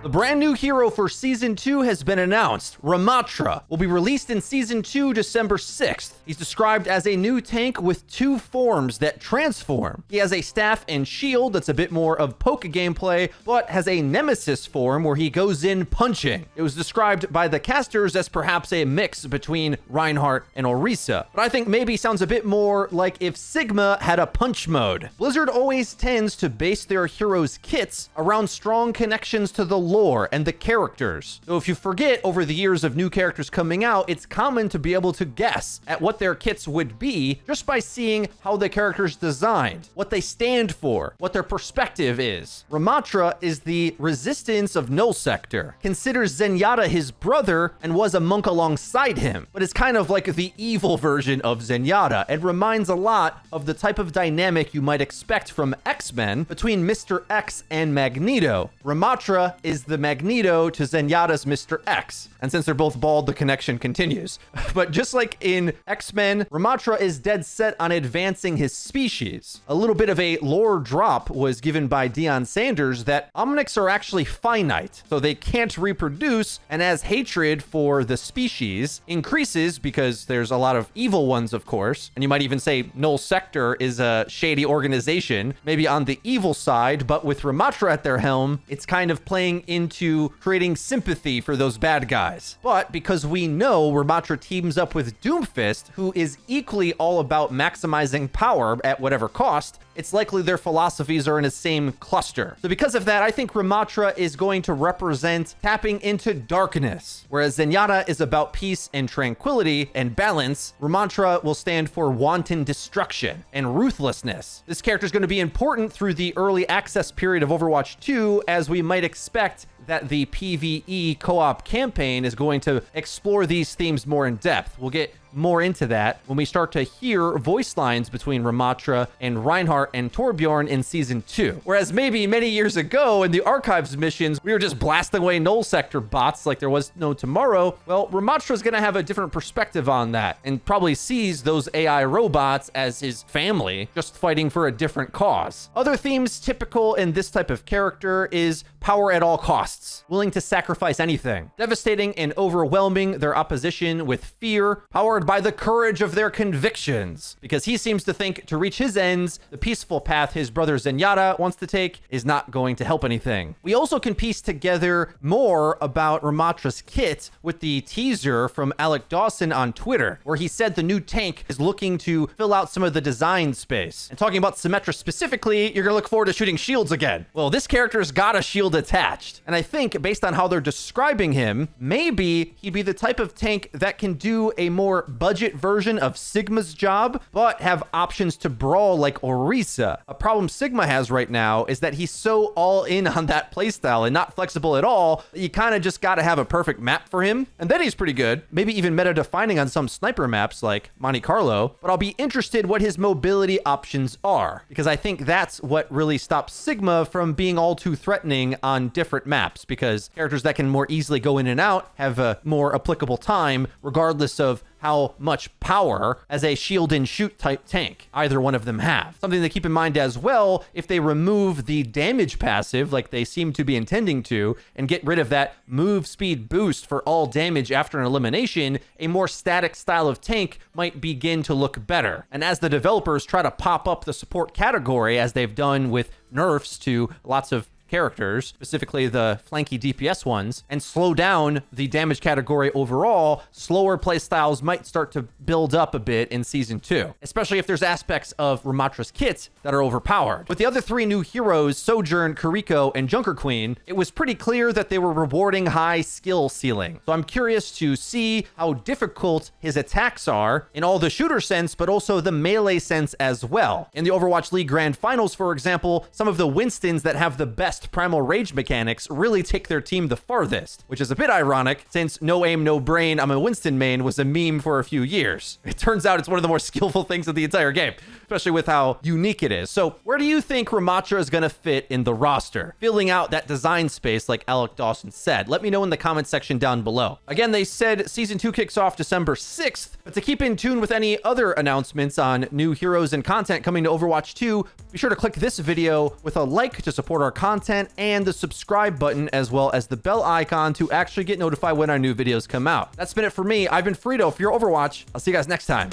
The brand new hero for Season 2 has been announced. Ramattra will be released in Season 2 December 6th. He's described as a new tank with 2 forms that transform. He has a staff and shield that's a bit more of poke gameplay, but has a nemesis form where he goes in punching. It was described by the casters as perhaps a mix between Reinhardt and Orisa, but I think maybe sounds a bit more like if Sigma had a punch mode. Blizzard always tends to base their heroes' kits around strong connections to the lore and the characters. So if you forget over the years of new characters coming out, it's common to be able to guess at what their kits would be just by seeing how the character's designed, what they stand for, what their perspective is. Ramattra is the resistance of Null Sector, considers Zenyatta his brother and was a monk alongside him, but it's kind of like the evil version of Zenyatta and reminds a lot of the type of dynamic you might expect from X-Men between Mr. X and Magneto. Ramattra is the Magneto to Zenyatta's Mr. X. And since they're both bald, the connection continues. But just like in X-Men, Ramattra is dead set on advancing his species. A little bit of a lore drop was given by Deion Sanders that Omnics are actually finite, so they can't reproduce, and as hatred for the species increases, because there's a lot of evil ones, of course, and you might even say Null Sector is a shady organization, maybe on the evil side, but with Ramattra at their helm, it's kind of playing into creating sympathy for those bad guys. But because we know Ramattra teams up with Doomfist, who is equally all about maximizing power at whatever cost, it's likely their philosophies are in the same cluster. So because of that, I think Ramattra is going to represent tapping into darkness. Whereas Zenyatta is about peace and tranquility and balance, Ramattra will stand for wanton destruction and ruthlessness. This character is going to be important through the early access period of Overwatch 2, as we might expect that the PvE co-op campaign is going to explore these themes more in depth. We'll get more into that when we start to hear voice lines between Ramattra and Reinhardt and Torbjorn in Season 2. Whereas maybe many years ago in the Archives missions, we were just blasting away Null Sector bots like there was no tomorrow. Well, Ramatra's gonna have a different perspective on that and probably sees those AI robots as his family, just fighting for a different cause. Other themes typical in this type of character is power at all costs, willing to sacrifice anything, devastating and overwhelming their opposition with fear, powered by the courage of their convictions, because he seems to think to reach his ends, the peaceful path his brother Zenyatta wants to take is not going to help anything. We also can piece together more about Ramattra's kit with the teaser from Alec Dawson on Twitter, where he said the new tank is looking to fill out some of the design space. And talking about Symmetra specifically, you're gonna look forward to shooting shields again. Well, this character's got a shield attached, and I think based on how they're describing him, maybe he'd be the type of tank that can do a more budget version of Sigma's job, but have options to brawl like Orisa. A problem Sigma has right now is that he's so all in on that playstyle and not flexible at all that you kind of just got to have a perfect map for him, and then he's pretty good, maybe even meta defining on some sniper maps like Monte Carlo. But I'll be interested what his mobility options are, because I think that's what really stops Sigma from being all too threatening on different maps, because characters that can more easily go in and out have a more applicable time regardless of how much power as a shield and shoot type tank either one of them have. Something to keep in mind as well, if they remove the damage passive like they seem to be intending to and get rid of that move speed boost for all damage after an elimination, a more static style of tank might begin to look better. And as the developers try to pop up the support category, as they've done with nerfs to lots of characters, specifically the flanky DPS ones, and slow down the damage category overall, slower playstyles might start to build up a bit in Season 2, especially if there's aspects of Ramattra's kit that are overpowered. With the other 3 new heroes, Sojourn, Kuriko, and Junker Queen, it was pretty clear that they were rewarding high skill ceiling. So I'm curious to see how difficult his attacks are in all the shooter sense, but also the melee sense as well. In the Overwatch League Grand Finals, for example, some of the Winstons that have the best primal rage mechanics really take their team the farthest, which is a bit ironic since no aim, no brain, I'm a Winston main was a meme for a few years. It turns out it's one of the more skillful things of the entire game, especially with how unique it is. So where do you think Ramattra is going to fit in the roster? Filling out that design space like Alec Dawson said. Let me know in the comment section down below. Again, they said Season 2 kicks off December 6th, but to keep in tune with any other announcements on new heroes and content coming to Overwatch 2, be sure to click this video with a like to support our content content and the subscribe button, as well as the bell icon to actually get notified when our new videos come out. That's been it for me. I've been Frito for your Overwatch. I'll see you guys next time.